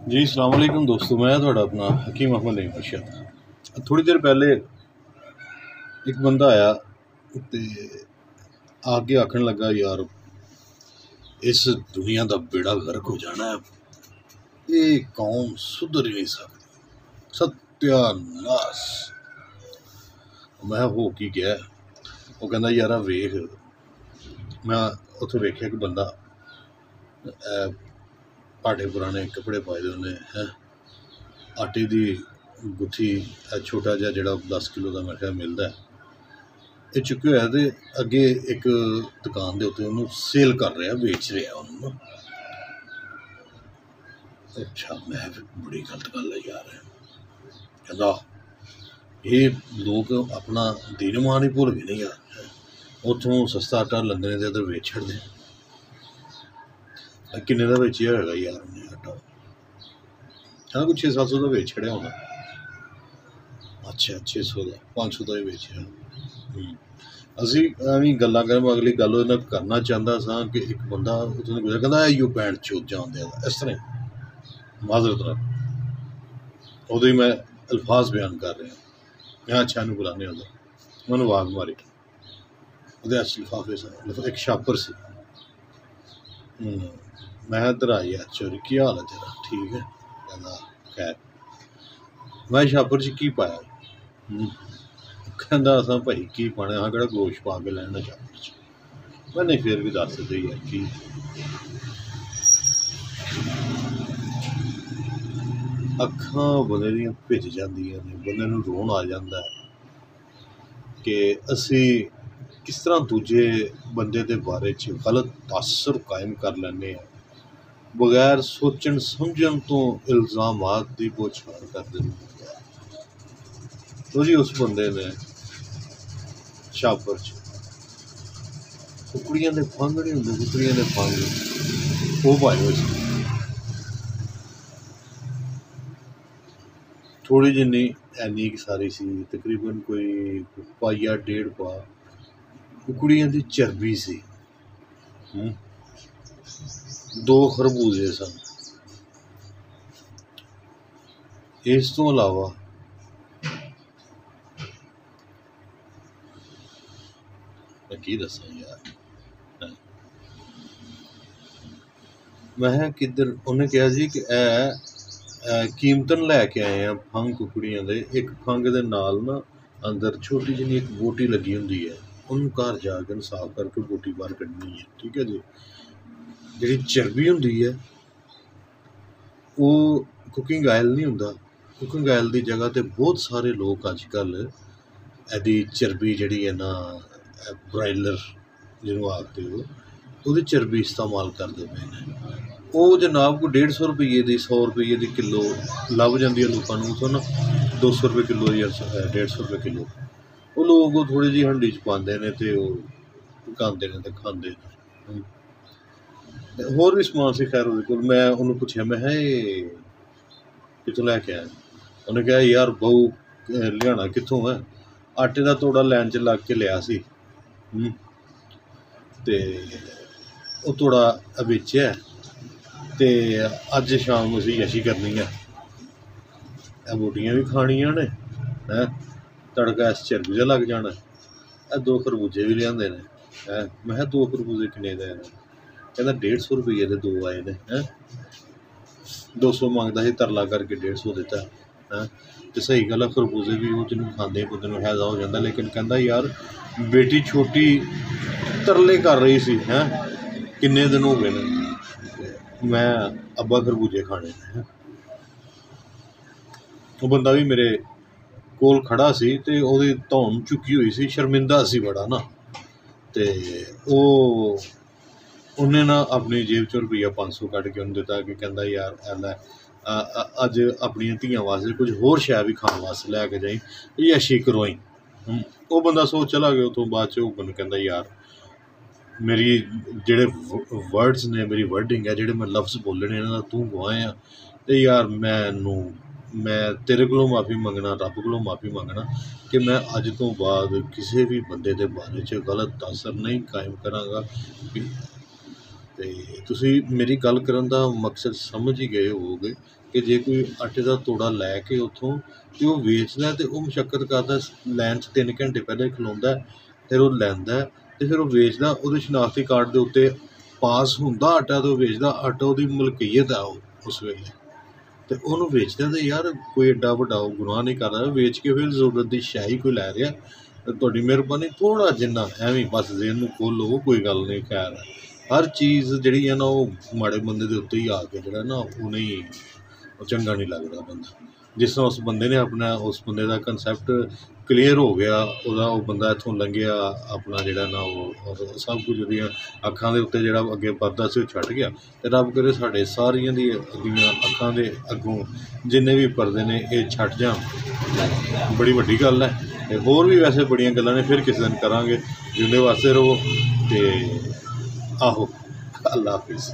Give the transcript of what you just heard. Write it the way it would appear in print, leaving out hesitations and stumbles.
जी अस्सलाम वालेकुम दोस्तों, मैं थोड़ा अपना हकीम अहमद नहीं अर्शद। थोड़ी देर पहले एक बंदा आया ते आके आखन लगा, यार इस दुनिया का बेड़ा गर्क हो जाना है, ये कौम सुधर ही नहीं सकती, सत्यानाश। मैं हो की गया। वो कहता यार वेख, मैं उत्थे वेख्या कि बंदा पाटे पुराने कपड़े पाए दे उन्हें हैं, आटे की गुत्थी छोटा जिहा जिहड़ा 10 किलो का मेरे ख्याल मिलता है, ये चुके होया ते अगे एक दुकान के उत्ते उन्होंने सेल कर रहा, बेच रहा उन्होंने। अच्छा, मैं बड़ी गलत गल है यार। कहता ये लोग अपना दीन मान ही भुल गए नहीं यार, उतों सस्ता आटा लंदने के इधर बेच छड़ते। किन्ने का बेचिया होगा यार उन्हें आटा? हाँ, कुछ 600-700 का बेच छड़िया होना। अच्छा, 600 का 500 का ही बेचिया। ਅਸੀਂ ਐਵੇਂ ਗੱਲਾਂ ਕਰ ਅਗਲੀ ਗੱਲ ਉਹਦੇ ਨਾਲ ਕਰਨਾ ਚਾਹੁੰਦਾ ਸਾਂ ਕਿ ਇੱਕ ਬੰਦਾ ਉੱਥੋਂ ਦੀ ਗੁਜ਼ਰਿਆ, ਕਹਿੰਦਾ ਯੂ ਪੈਂਟ ਚੋਦ ਜਾਂਦੇ ਆ ਇਸ ਤਰ੍ਹਾਂ ਮਾਜ਼ਰਤ ਨਾਲ। ਉਦੋਂ ਹੀ ਮੈਂ ਅਲਫਾਜ਼ ਬਿਆਨ ਕਰ ਰਿਹਾ। ਮੈਂ ਅੱਛਾ ਨੂੰ ਬੁਲਾਉਂਦੇ ਹੁੰਦਾ, ਮੈਨੂੰ ਆਵਾਜ਼ ਮਾਰੀ। ਉਹਦੇ ਹੱਥ ਲਿਫਾਫੇ ਸਨ, ਇੱਕ ਛਾਪਰ ਸੀ। ਮੈਂ ਇੱਧਰ ਆਈ ਆ ਚੋਰੀ, ਕੀ ਹਾਲ ਹੈ ਤੇਰਾ? ਠੀਕ ਹੈ। ਕਹਿੰਦਾ ਖੈਰ। ਮੈਂ ਛਾਪਰ 'ਚ ਕੀ ਪਾਇਆ? ਕਹਿੰਦਾ ਅਸਾਂ ਭਾਈ ਕੀ ਪਾਣਾ, ਹਾਂ ਕਿਹੜਾ ਗੋਸ਼ ਪਾ ਕੇ ਲੈਣਾ ਛਾਪਰ 'ਚ। ਮੈਂ ਨਹੀਂ ਫਿਰ ਵੀ ਦੱਸ ਦੇ ਯਾਰ ਕੀ। ਅੱਖਾਂ ਬੰਦੇ ਦੀਆਂ ਭਿੱਜ ਜਾਂਦੀਆਂ ਨੇ, ਬੰਦੇ ਨੂੰ ਰੋਣ ਆ ਜਾਂਦਾ ਕਿ ਅਸੀਂ ਕਿਸ ਤਰ੍ਹਾਂ ਦੂਜੇ ਬੰਦੇ ਦੇ ਬਾਰੇ 'ਚ ਗਲਤ ਤਾਸਰ ਕਾਇਮ ਕਰ ਲੈਂਦੇ ਹਾਂ, ਬਗੈਰ ਸੋਚਣ ਸਮਝਣ ਤੋਂ ਇਲਜ਼ਾਮਾਤ ਦੀ ਬੋਛਾਰ ਕਰ ਦਿੰਦੇ ਹਾਂ। ਲੋ ਜੀ, ਉਸ ਬੰਦੇ ਨੇ ਛਾਪਰ 'ਚ ਕੁਕੜੀਆਂ ਦੇ ਫੰਗ ਨਹੀਂ ਹੁੰਦੇ, ਕੁਕੜੀਆਂ ਦੇ ਫੰਗ ਉਹ ਪਾਏ ਹੋਏ ਸੀ। ਥੋੜ੍ਹੀ ਜਿੰਨੀ ਐਨੀ ਕੁ ਸਾਰੀ ਸੀ, ਤਕਰੀਬਨ ਕੋਈ ਪਾਈਆ ਡੇਢ ਪਾ ਕੁਕੜੀਆਂ ਦੀ ਚਰਬੀ ਸੀ। 2 ਖਰਬੂਜ਼ੇ ਸਨ। ਇਸ ਤੋਂ ਇਲਾਵਾ ਮੈਂ ਕੀ ਦੱਸਾਂ ਯਾਰ। ਮੈਂ ਕਿੱਧਰ, ਉਹਨੇ ਕਿਹਾ ਜੀ ਕਿ ਇਹ ਕੀਮਤਨ ਲੈ ਕੇ ਆਏ ਆ ਫੰਗ ਕੁਕੜੀਆਂ ਦੇ। ਇੱਕ ਫੰਗ ਦੇ ਨਾਲ ਨਾ ਅੰਦਰ ਛੋਟੀ ਜਿਹੀ ਇੱਕ ਬੋਟੀ ਲੱਗੀ ਹੁੰਦੀ ਹੈ, ਉਹਨੂੰ ਘਰ ਜਾ ਕੇ ਸਾਫ਼ ਕਰਕੇ ਬੋਟੀ ਬਾਹਰ ਕੱਢਣੀ ਹੈ। ਠੀਕ ਹੈ ਜੀ। ਜਿਹੜੀ ਚਰਬੀ ਹੁੰਦੀ ਹੈ ਉਹ ਕੁਕਿੰਗ ਆਇਲ ਨਹੀਂ ਹੁੰਦਾ। ਕੁਕਿੰਗ ਆਇਲ ਦੀ ਜਗ੍ਹਾ 'ਤੇ ਬਹੁਤ ਸਾਰੇ ਲੋਕ ਅੱਜ ਕੱਲ੍ਹ ਇਹਦੀ ਚਰਬੀ ਜਿਹੜੀ ਹੈ ਨਾ, ਬਰਾਇਲਰ ਜਿਹਨੂੰ ਆਖਦੇ ਹੋ, ਉਹਦੀ ਚਰਬੀ ਇਸਤੇਮਾਲ ਕਰਦੇ ਪਏ ਨੇ। ਉਹ ਜਨਾਬ ਕੋਈ 150 ਰੁਪਈਏ ਦੀ, 100 ਰੁਪਈਏ ਦੀ ਕਿਲੋ ਲੱਭ ਜਾਂਦੀ ਹੈ ਲੋਕਾਂ ਨੂੰ। ਉੱਥੋਂ ਨਾ 200 ਰੁਪਏ ਕਿਲੋ ਜਾਂ 150 ਰੁਪਏ ਕਿਲੋ ਉਹ ਲੋਕ ਉਹ ਥੋੜ੍ਹੀ ਜਿਹੀ ਹੰਡੀ 'ਚ ਪਾਉਂਦੇ ਨੇ ਅਤੇ ਉਹ ਪਕਾਉਂਦੇ ਨੇ ਅਤੇ ਖਾਂਦੇ ਨੇ। ਹੋਰ ਵੀ ਸਮਾਨ ਸੀ ਖੈਰ ਉਹਦੇ ਕੋਲ। ਮੈਂ ਉਹਨੂੰ ਪੁੱਛਿਆ, ਮੈਂ ਕਿਹਾ ਇਹ ਕਿੱਥੋਂ ਲੈ ਕੇ ਆਇਆ? ਉਹਨੇ ਕਿਹਾ ਯਾਰ ਬਹੂ ਲਿਆਉਣਾ ਕਿੱਥੋਂ ਹੈ, ਆਟੇ ਦਾ ਤੋੜਾ ਲੈਣ 'ਚ ਲੱਗ ਕੇ ਲਿਆ ਸੀ ਅਤੇ ਉਹ ਤੋੜਾ ਵੇਚਿਆ ਅਤੇ ਅੱਜ ਸ਼ਾਮ ਨੂੰ ਅਸੀਂ ਯਸ਼ੀ ਕਰਨੀ ਹੈ, ਇਹ ਬੋਟੀਆਂ ਵੀ ਖਾਣੀਆਂ ਨੇ ਹੈਂ, ਤੜਕਾ ਇਸ ਚਰਬੀ ਦਾ ਲੱਗ ਜਾਣਾ। ਇਹ 2 ਖਰਬੂਜੇ ਵੀ ਲਿਆਂਦੇ ਨੇ ਹੈਂ। ਮੈਂ ਕਿਹਾ 2 ਖਰਬੂਜੇ ਕਿੰਨੇ ਦੇ ਨੇ? ਕਹਿੰਦਾ 150 ਰੁਪਈਏ ਦੇ 2 ਆਏ ਨੇ ਹੈਂ। 200 ਮੰਗਦਾ ਸੀ, ਤਰਲਾ ਕਰਕੇ 150 ਦਿੱਤਾ ਹੈਂ। ਅਤੇ ਸਹੀ ਗੱਲ ਆ, ਖਰਬੂਜੇ ਵੀ ਉਹ ਜਿਹਨੂੰ ਖਾਂਦੇ ਬੰਦੇ ਨੂੰ ਹੈਜ਼ਾ ਹੋ ਜਾਂਦਾ। ਲੇਕਿਨ ਕਹਿੰਦਾ ਯਾਰ ਬੇਟੀ ਛੋਟੀ ਤਰਲੇ ਕਰ ਰਹੀ ਸੀ ਹੈਂ, ਕਿੰਨੇ ਦਿਨ ਹੋ ਗਏ ਨੇ, ਮੈਂ ਅੱਬਾ ਖਰਬੂਜੇ ਖਾਣੇ ਨੇ। ਉਹ ਬੰਦਾ ਵੀ ਮੇਰੇ ਕੋਲ ਖੜ੍ਹਾ ਸੀ ਅਤੇ ਉਹਦੀ ਧੌਣ ਝੁਕੀ ਹੋਈ ਸੀ, ਸ਼ਰਮਿੰਦਾ ਸੀ ਬੜਾ ਨਾ। ਅਤੇ ਉਹਨੇ ਨਾ ਆਪਣੀ ਜੇਬ 'ਚੋਂ ਰੁਪਈਆ 500 ਕੱਢ ਕੇ ਉਹਨੂੰ ਦਿੱਤਾ ਕਿ ਕਹਿੰਦਾ ਯਾਰ ਇਹ ਲੈ, ਅੱਜ ਆਪਣੀਆਂ ਧੀਆਂ ਵਾਸਤੇ ਕੁਝ ਹੋਰ ਸ਼ੈ ਵੀ ਖਾਣ ਵਾਸਤੇ ਲੈ ਕੇ ਜਾਈ, ਯਸ਼ੀ ਕਰਵਾਈ। ਉਹ ਬੰਦਾ ਸੋਚ ਚਲਾ ਗਿਆ। ਉੱਥੋਂ ਬਾਅਦ 'ਚ ਉਹ ਮੈਨੂੰ ਕਹਿੰਦਾ ਯਾਰ ਮੇਰੀ ਜਿਹੜੇ ਵਰਡਸ ਨੇ, ਮੇਰੀ ਵਰਡਿੰਗ ਹੈ, ਜਿਹੜੇ ਮੈਂ ਲਫ਼ਜ਼ ਬੋਲਣੇ ਇਹਨਾਂ ਦਾ ਤੂੰ ਗਵਾਏ ਆ, ਅਤੇ ਯਾਰ ਮੈਂ ਤੇਰੇ ਕੋਲੋਂ ਮਾਫ਼ੀ ਮੰਗਣਾ, ਰੱਬ ਕੋਲੋਂ ਮਾਫ਼ੀ ਮੰਗਣਾ ਕਿ ਮੈਂ ਅੱਜ ਤੋਂ ਬਾਅਦ ਕਿਸੇ ਵੀ ਬੰਦੇ ਦੇ ਬਾਰੇ 'ਚ ਗਲਤ ਤਾਸਰ ਨਹੀਂ ਕਾਇਮ ਕਰਾਂਗਾ। ਤੇ ਤੁਸੀਂ ਮੇਰੀ ਗੱਲ ਕਰਨ ਦਾ ਮਕਸਦ ਸਮਝ ਹੀ ਗਏ ਹੋਵੋਗੇ ਕਿ ਜੇ ਕੋਈ ਆਟੇ ਦਾ ਤੋੜਾ ਲੈ ਕੇ ਉੱਥੋਂ ਤੇ ਉਹ ਵੇਚਦਾ ਤੇ ਉਹ ਮੁਸ਼ੱਕਤ ਕਰਦਾ, ਲਾਈਨ 'ਚ 3 ਘੰਟੇ ਪਹਿਲਾਂ ਹੀ ਖਲੋਂਦਾ, ਫਿਰ ਉਹ ਲੈਂਦਾ ਤੇ ਫਿਰ ਉਹ ਵੇਚਦਾ। ਉਹਦੇ ਸ਼ਨਾਖਤੀ ਕਾਰਡ ਦੇ ਉੱਤੇ ਪਾਸ ਹੁੰਦਾ ਆਟਾ ਤੇ ਉਹ ਵੇਚਦਾ, ਆਟਾ ਉਹਦੀ ਮਲਕੀਅਤ ਆ ਉਹ ਉਸ ਵੇਲੇ, ਤੇ ਉਹਨੂੰ ਵੇਚਦਾ। ਤੇ ਯਾਰ ਕੋਈ ਐਡਾ ਵੱਡਾ ਉਹ ਗੁਨਾਹ ਨਹੀਂ ਕਰਦਾ, ਵੇਚ ਕੇ ਫਿਰ ਜ਼ਰੂਰਤ ਦੀ ਸ਼ਾਹੀ ਕੋਈ ਲੈ ਰਿਹਾ। ਤੁਹਾਡੀ ਮਿਹਰਬਾਨੀ ਥੋੜ੍ਹਾ ਜਿੰਨਾ ਐਵੇਂ ਬਸ ਜ਼ਹਿਨ ਨੂੰ ਖੋਲ੍ਹੋ, ਕੋਈ ਗੱਲ ਨਹੀਂ। ਖੈਰ ਹਰ ਚੀਜ਼ ਜਿਹੜੀ ਹੈ ਨਾ ਉਹ ਮਾੜੇ ਬੰਦੇ ਦੇ ਉੱਤੇ ਹੀ ਆ ਕੇ ਜਿਹੜਾ ਨਾ ਉਹ ਨਹੀਂ, ਉਹ ਚੰਗਾ ਨਹੀਂ ਲੱਗਦਾ ਬੰਦਾ। ਜਿਸ ਤਰ੍ਹਾਂ ਉਸ ਬੰਦੇ ਨੇ ਆਪਣਾ, ਉਸ ਬੰਦੇ ਦਾ ਕੰਸੈਪਟ ਕਲੀਅਰ ਹੋ ਗਿਆ, ਉਹਦਾ ਉਹ ਬੰਦਾ ਇੱਥੋਂ ਲੰਘਿਆ, ਆਪਣਾ ਜਿਹੜਾ ਨਾ ਉਹ ਸਭ ਕੁਝ ਉਹਦੀਆਂ ਅੱਖਾਂ ਦੇ ਉੱਤੇ ਜਿਹੜਾ ਅੱਗੇ ਵੱਧਦਾ ਸੀ ਉਹ ਛੱਡ ਗਿਆ। ਅਤੇ ਰੱਬ ਕਰੇ ਸਾਡੇ ਸਾਰੀਆਂ ਦੀਆਂ ਅੱਖਾਂ ਦੇ ਅੱਗੋਂ ਜਿੰਨੇ ਵੀ ਪਰਦੇ ਨੇ ਇਹ ਛੱਡ ਜਾਣ, ਬੜੀ ਵੱਡੀ ਗੱਲ ਹੈ। ਅਤੇ ਹੋਰ ਵੀ ਵੈਸੇ ਬੜੀਆਂ ਗੱਲਾਂ ਨੇ, ਫਿਰ ਕਿਸੇ ਦਿਨ ਕਰਾਂਗੇ। ਜਿਉਂਦੇ ਵਾਸਤੇ ਰਹੋ। ਅਤੇ ਆਹੋ, ਅੱਲਾ ਹਾਫਿਜ਼।